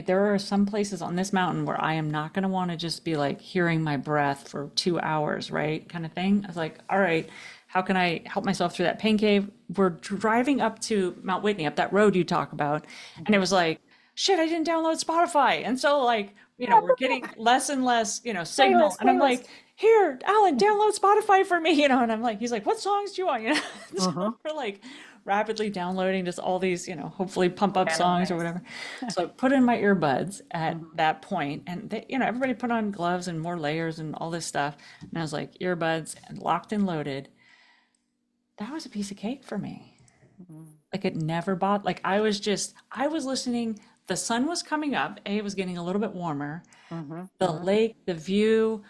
there are some places on this mountain where I am not going to want to just be like hearing my breath for 2 hours, right? Kind of thing. I was like, all right, how can I help myself through that pain cave? We're driving up to Mount Whitney, up that road you talk about. And it was like, shit, I didn't download Spotify. And so like, we're getting less and less, signal. And I'm like, here, Alan, download Spotify for me, and I'm like, he's like, what songs do you want? So we're like rapidly downloading just all these, hopefully pump up songs or whatever. So I put in my earbuds at that point and they, everybody put on gloves and more layers and all this stuff. And I was like, earbuds and locked and loaded. That was a piece of cake for me. Like it never bought, like I was listening. The sun was coming up. It was getting a little bit warmer. The lake, the view,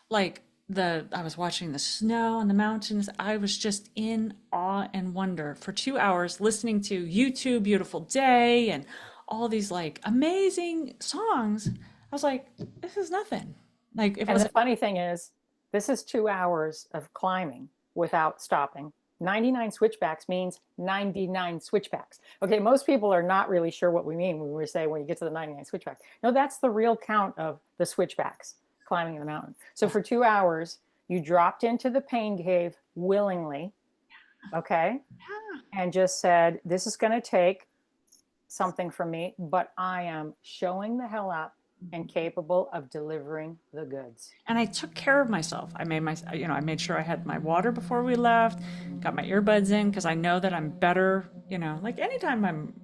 like I was watching the snow on the mountains. I was just in awe and wonder for 2 hours listening to YouTube Beautiful Day and all these like amazing songs. I was like, this is nothing. Like it And was the funny thing is, this is 2 hours of climbing without stopping. 99 switchbacks means 99 switchbacks. Okay, most people are not really sure what we mean when we say when you get to the 99 switchbacks. No, that's the real count of the switchbacks climbing the mountain. So for 2 hours, you dropped into the pain cave willingly, okay, and just said, this is going to take something from me, but I am showing the hell up and capable of delivering the goods. And I took care of myself. I made sure I had my water before we left, got my earbuds in because I know that I'm better, like anytime I'm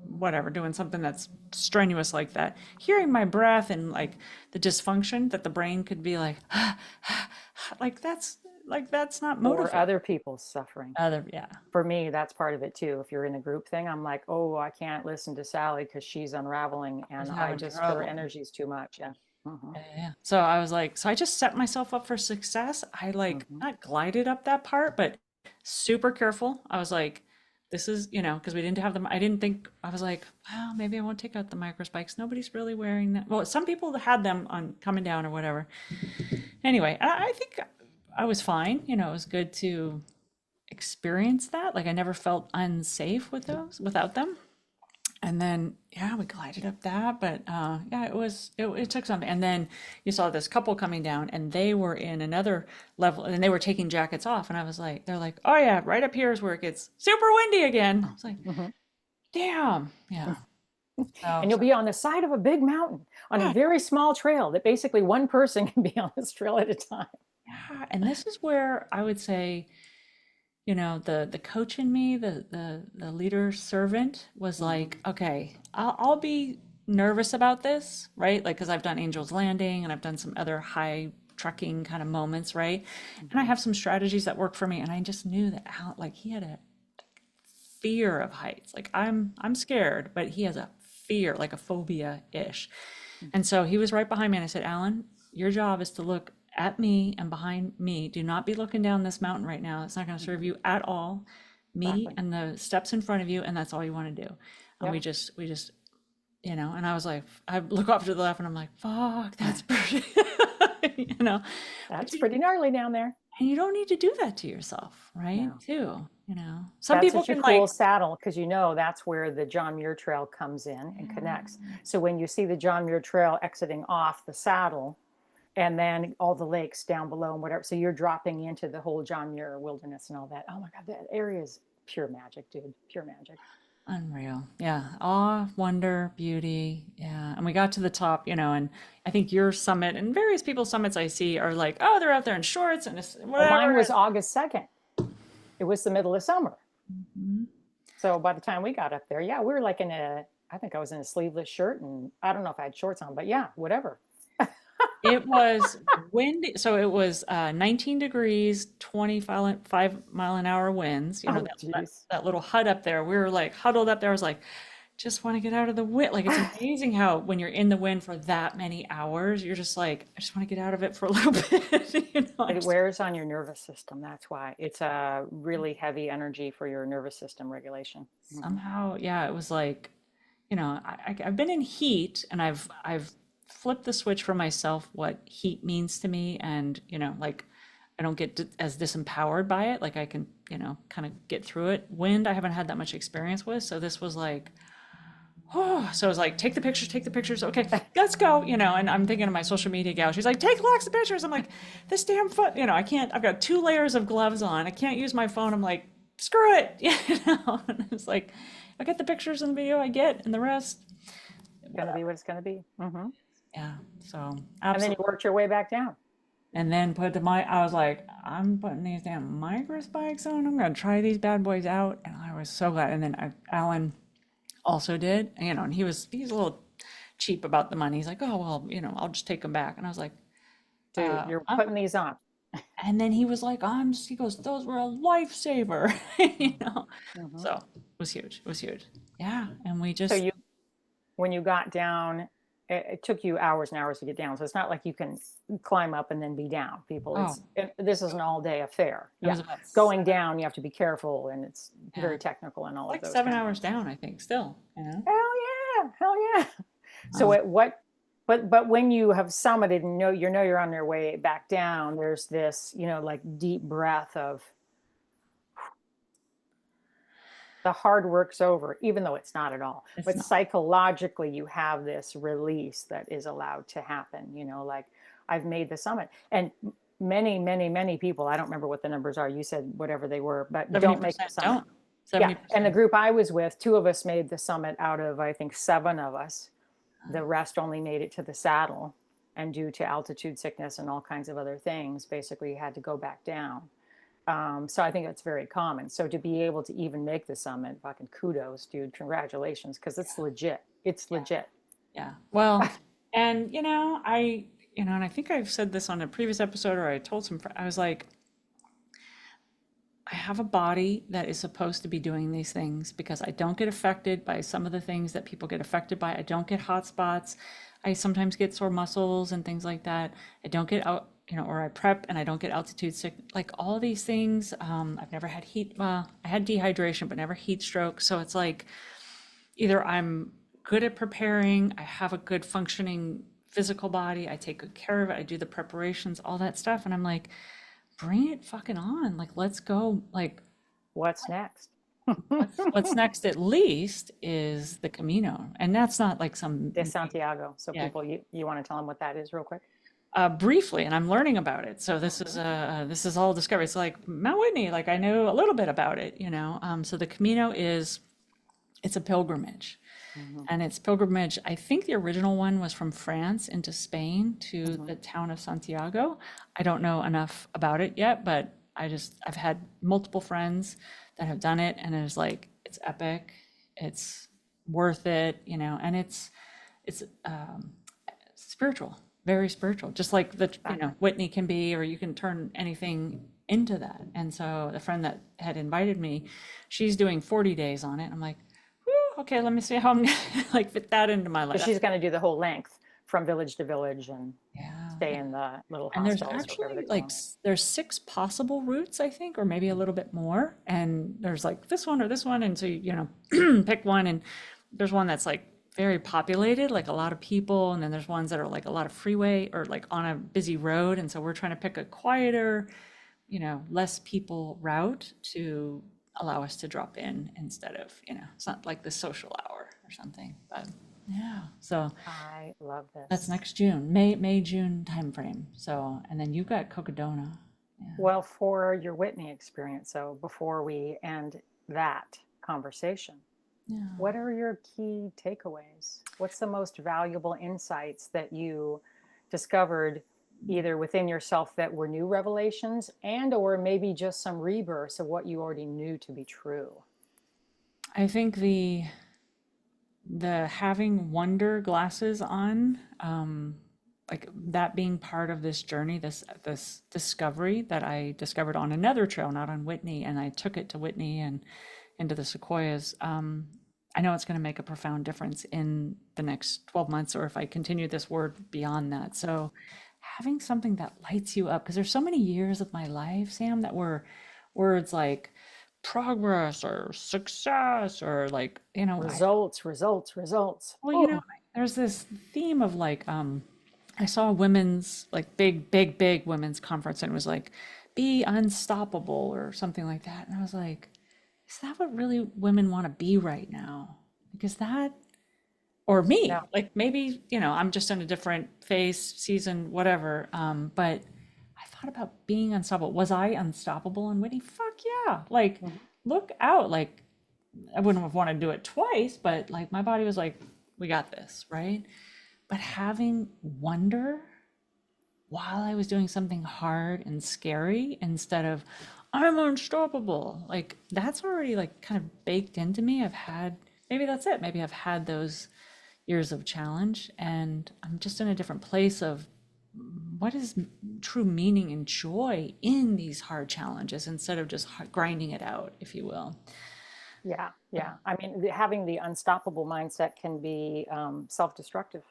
whatever doing something that's strenuous like that, hearing my breath and like the dysfunction that the brain could be like, that's not motivating. Or other people's suffering. Yeah. For me, that's part of it too. If you're in a group thing, I'm like, oh, I can't listen to Sally because she's unraveling and her energy's too much. Yeah. Yeah. So I was like, so I just set myself up for success. I like not glided up that part, but super careful. I was like, this is, because we didn't have them. I didn't think, I was like, well, maybe I won't take out the micro spikes. Nobody's really wearing that. Well, some people had them on coming down or whatever. Anyway, I think I was fine. It was good to experience that. Like I never felt unsafe without them. And then, yeah, we glided up that, but yeah, it took something. And then you saw this couple coming down and they were in another level and they were taking jackets off. And I was like, they're like, oh yeah, right up here is where it gets super windy again. I was like, damn. Yeah. And you'll be on the side of a big mountain on a very small trail that basically one person can be on this trail at a time. Yeah. And this is where I would say, the coach in me, the leader servant was like, okay, I'll be nervous about this, right? Like, because I've done Angel's Landing and I've done some other high trekking kind of moments, right? And I have some strategies that work for me. And I just knew that Alan, like he had a fear of heights. Like I'm scared, but he has a fear, like a phobia-ish. And so he was right behind me and I said, Alan, your job is to look at me and behind me. Do not be looking down this mountain right now. It's not going to serve you at all. Me and the steps in front of you, and that's all you want to do. And we just, and I was like, I look off to the left and I'm like, fuck, that's pretty, That's pretty gnarly down there. And you don't need to do that to yourself, right? No. Too, Some that's people such a can cool saddle because that's where the John Muir Trail comes in and connects. So when you see the John Muir Trail exiting off the saddle, and then all the lakes down below and whatever. So you're dropping into the whole John Muir Wilderness and all that. Oh my God, that area is pure magic, dude. Pure magic. Unreal. Yeah. Awe, wonder, beauty. Yeah. And we got to the top, and I think your summit and various people's summits I see are like, oh, they're out there in shorts and Well, mine whatever. was August 2nd. It was the middle of summer. Mhm. So by the time we got up there, yeah, we were like I think I was in a sleeveless shirt and I don't know if I had shorts on, but yeah, whatever. It was windy. So it was 19 degrees, 25-mile an hour winds. Oh, That, geez. that little hut up there. We were like huddled up there. I was like, just want to get out of the wind. Like, it's amazing how when you're in the wind for that many hours, you're just like, I just want to get out of it for a little bit. It wears on your nervous system. That's why it's a really heavy energy for your nervous system regulation. Mhm. Somehow, yeah, it was like, I've been in heat and I've flipped the switch for myself what heat means to me, and like I don't get as disempowered by it. Like I can, kind of get through it. Wind, I haven't had that much experience with, so this was like, oh, so I was like, take the pictures, take the pictures. Okay, let's go. And I'm thinking of my social media gal. She's like, take lots of pictures. I'm like, this damn foot, I can't, I've got 2 layers of gloves on. I can't use my phone. I'm like, screw it. And it's like, I get the pictures and the video I get and the rest. It's going to be what it's going to be. Hmm. Yeah. So And then you absolutely. worked your way back down. And then I was like, I'm putting these damn micro spikes on. I'm going to try these bad boys out. And I was so glad. And then Alan also did, and he's a little cheap about the money. He's like, oh, well, I'll just take them back. And I was like, Dude, you're I'm, putting these on. and then he was like, he goes, those were a lifesaver, Hmm. So it was huge. It was huge. Yeah. And we So just, when you got down, it took you hours and hours to get down. So it's not like you can climb up and then be down, people. oh, This is an all day affair. it Yeah. was about, Going down, you have to be careful and it's yeah, very technical and all of like those 7 hours things. down, I think, still, Hell yeah. Hell yeah. So Um, at what, but when you have summited and you're on your way back down, there's this, like deep breath of the hard work's over, even though it's not at all. it's But not. psychologically, you have this release that is allowed to happen, like I've made the summit. And many, many, many people, I don't remember what the numbers are. You said whatever they were, but don't make the 70% summit. don't. Yeah. And the 70%. group I was with, two of us made the summit out of, I think, 7 of us. The rest only made it to the saddle. And due to altitude sickness and all kinds of other things, basically had to go back down. So I think that's very common. So to be able to even make the summit, fucking kudos, dude. Congratulations, because it's legit. It's Yeah. legit. Yeah. Well, and and I think I've said this on a previous episode, or I told I was like, I have a body that is supposed to be doing these things because I don't get affected by some of the things that people get affected by. I don't get hot spots. I sometimes get sore muscles and things like that. I don't get out, or I prep and I don't get altitude sick. Like all these things. I've never had heat. Well, I had dehydration, but never heat stroke. So it's like either I'm good at preparing, I have a good functioning physical body, I take good care of it, I do the preparations, all that stuff. And I'm like, bring it fucking on. Like, let's go. Like, What's next? what's next at least is the Camino. And that's not like some, De Santiago. So yeah, people, you want to tell them what that is real quick? briefly, and I'm learning about it. So Mhm. this is all discovery. It's like Mount Whitney, like I know a little bit about it, So the Camino it's a pilgrimage. Mhm. And it's pilgrimage. I think the original one was from France into Spain to Mhm. the town of Santiago. I don't know enough about it yet, but I've had multiple friends that have done it, and it's like it's epic, it's worth it, and it's spiritual, very spiritual, just like the Exactly. Whitney can be, or you can turn anything into that. And so the friend that had invited me, she's doing 40 days on it. I'm like, okay, let me see how I'm gonna like fit that into my So life. she's going to do the whole length from village to village and Yeah, stay yeah. in the little And there's hostels or whatever they actually call like them. there's 6 possible routes, I think, or maybe a little bit more. And there's like this one or this one, and so pick one. And there's one that's like very populated, like a lot of people, and then there's ones that are like a lot of freeway or like on a busy road. And so we're trying to pick a quieter, less people route to allow us to drop in instead of, it's not like the social hour or something, but Yeah. So I love that's this. next June, May June timeframe. So and then you've got Cocodona. Yeah. Well, for your Whitney experience, so before we end that conversation, Yeah. what are your key takeaways? What's the most valuable insights that you discovered either within yourself that were new revelations and or maybe just some rebirths of what you already knew to be true? I think the having wonder glasses on, like that being part of this journey, this discovery that I discovered on another trail, not on Whitney, and I took it to Whitney and into the sequoias. I know it's going to make a profound difference in the next 12 months, or if I continue this word beyond that. So having something that lights you up, because there's so many years of my life, Sam, that were words like progress or success or like, I Results, results, results. well, Oh, there's this theme of like, I saw a women's like big women's conference and it was like, be unstoppable or something like that. And I was like, is that what really women want to be right now? Because that, or no. me, like maybe, I'm just in a different phase, season, whatever. But I thought about being unstoppable. Was I unstoppable in Whitney? Fuck yeah. Like, Mhm. look out. Like, I wouldn't have wanted to do it twice, but like my body was like, we got this, right? But having wonder while I was doing something hard and scary instead of I'm unstoppable, like that's already like kind of baked into me. Maybe that's it. Maybe I've had those years of challenge and I'm just in a different place of what is true meaning and joy in these hard challenges instead of just grinding it out, if you will. Yeah, yeah. I mean, having the unstoppable mindset can be self-destructive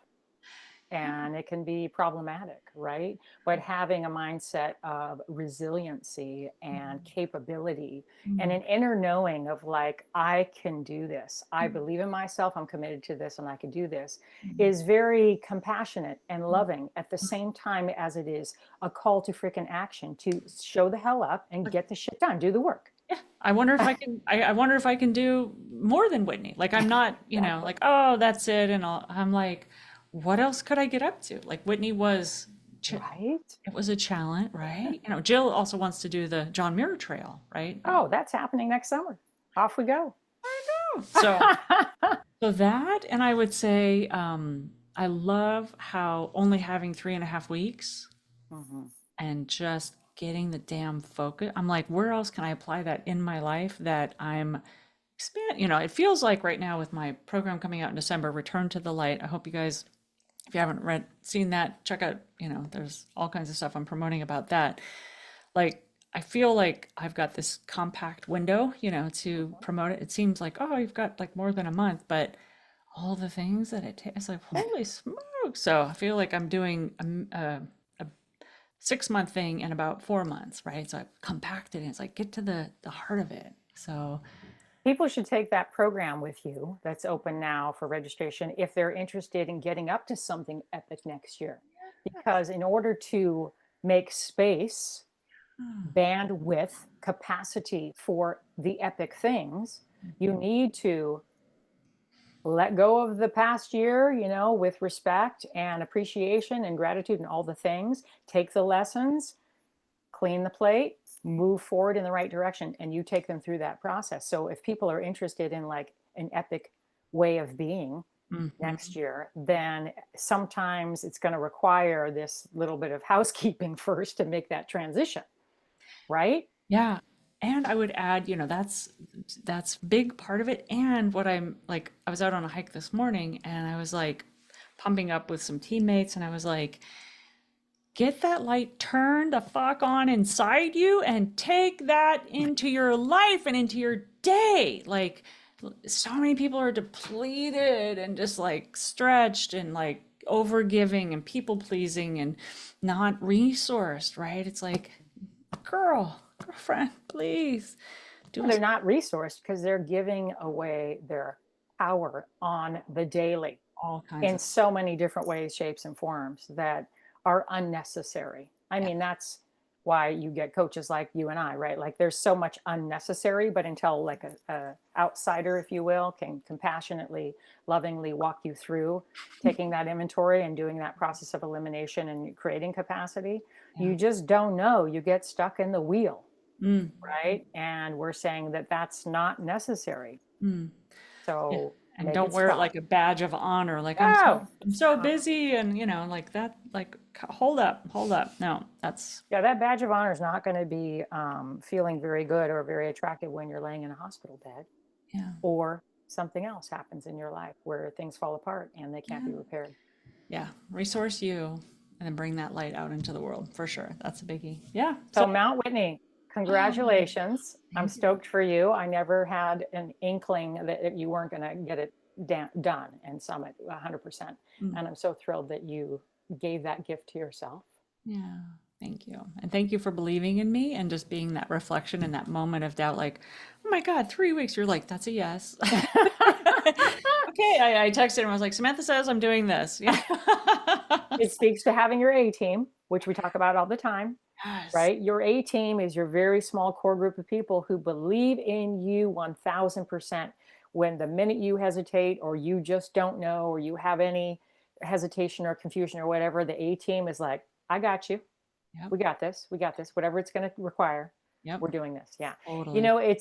and it can be problematic, right? But having a mindset of resiliency and capability and an inner knowing of like, I can do this. I believe in myself. I'm committed to this and I can do this is very compassionate and loving at the same time as it is a call to freaking action to show the hell up and get the shit done, do the work. Yeah, I wonder if I can. I wonder if I can do more than Whitney. Like I'm not, Exactly. like oh that's it, and I'm like, what else could I get up to? Like Whitney was, Right? it was a challenge, right? Jill also wants to do the John Muir Trail, right? Oh, that's happening next summer. Off we go. I know. So that, and I would say, I love how only having 3.5 weeks Mhm. and just getting the damn focus. I'm like, where else can I apply that in my life that I'm expand, it feels like right now with my program coming out in December, Return to the Light. I hope you guys, if you haven't seen that, check out, there's all kinds of stuff I'm promoting about that. Like, I feel like I've got this compact window, to promote it. It seems like, oh, you've got like more than a month, but all the things that it takes, it's like, holy smoke. So I feel like I'm doing a 6 month thing in about 4 months, right? So I've compacted it. It's like, get to the heart of it. So, People should take that program with you that's open now for registration if they're interested in getting up to something epic next year. Because in order to make space, bandwidth, capacity for the epic things, you need to let go of the past year, with respect and appreciation and gratitude and all the things. Take the lessons, clean the plate, move forward in the right direction, and you take them through that process. So if people are interested in like an epic way of being next mhm. year, then sometimes it's going to require this little bit of housekeeping first to make that transition, right? Yeah. And I would add, that's big part of it. And what I'm like, I was out on a hike this morning and I was like pumping up with some teammates and I was like, get that light turned the fuck on inside you and take that into your life and into your day. Like so many people are depleted and just like stretched and like overgiving and people pleasing and not resourced, right? It's like, girlfriend, please do They're us not resourced because they're giving away their power on the daily all kinds in of, so many different ways, shapes, and forms that are unnecessary. I yeah. mean, that's why you get coaches like you and I, right? Like there's so much unnecessary, but until like a outsider, if you will, can compassionately, lovingly walk you through taking that inventory and doing that process of elimination and creating capacity, Yeah. you just don't know. You get stuck in the wheel, Mm, right? And we're saying that that's not necessary. mm. Yeah. So And make don't it wear it stop. like a badge of honor. Like No, I'm so busy and like that, like hold up, hold up. No, that's yeah, that badge of honor is not going to be feeling very good or very attractive when you're laying in a hospital bed yeah. or something else happens in your life where things fall apart and they can't Yeah. be repaired. Yeah. Resource you and then bring that light out into the world for sure. That's a biggie. Yeah. So So, Mount Whitney, congratulations. I'm thank you. stoked for you. I never had an inkling that you weren't going to get it done and summit 100%. Mm. And I'm so thrilled that you gave that gift to yourself. Yeah, thank you. And thank you for believing in me and just being that reflection in that moment of doubt, like, oh my God, 3 weeks. You're like, that's a yes. Okay, I texted him. I was like, Samantha says I'm doing this. Yeah. It speaks to having your A team, which we talk about all the time, Yes. right? Your A team is your very small core group of people who believe in you 1000%. When the minute you hesitate or you just don't know or you have any hesitation or confusion or whatever, the A team is like, I got you. Yep. We got this. We got this. Whatever it's going to require, Yep. we're doing this. Yeah. You Totally. know,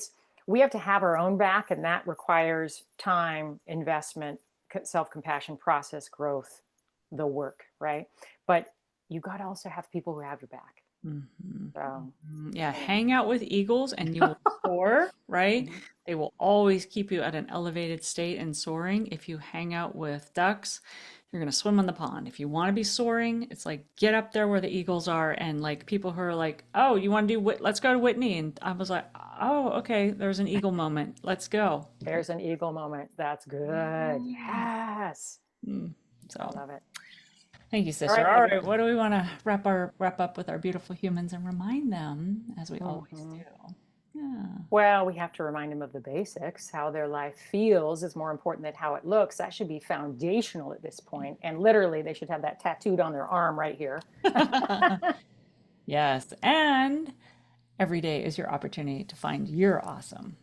we have to have our own back, and that requires time, investment, self compassion, process, growth, the work, right? But you got to also have people who have your back. Mhm. So, Yeah, anyway. hang out with eagles and you will soar, right? Mhm. They will always keep you at an elevated state and soaring. If you hang out with ducks, you're going to swim on the pond. If you want to be soaring, it's like get up there where the eagles are. And like people who are like, oh, you want to do, let's go to Whitney. And I was like, oh, okay, there's an eagle moment. Let's go. There's an eagle moment. That's good. Yeah. Yes. Mm. I So love it. thank you, All sister. right, All Megan. right, what do we want to wrap up with our beautiful humans and remind them, as we always Mhm. do? Yeah. Well, we have to remind them of the basics. How their life feels is more important than how it looks. That should be foundational at this point. And literally, they should have that tattooed on their arm right here. Yes, and every day is your opportunity to find your awesome.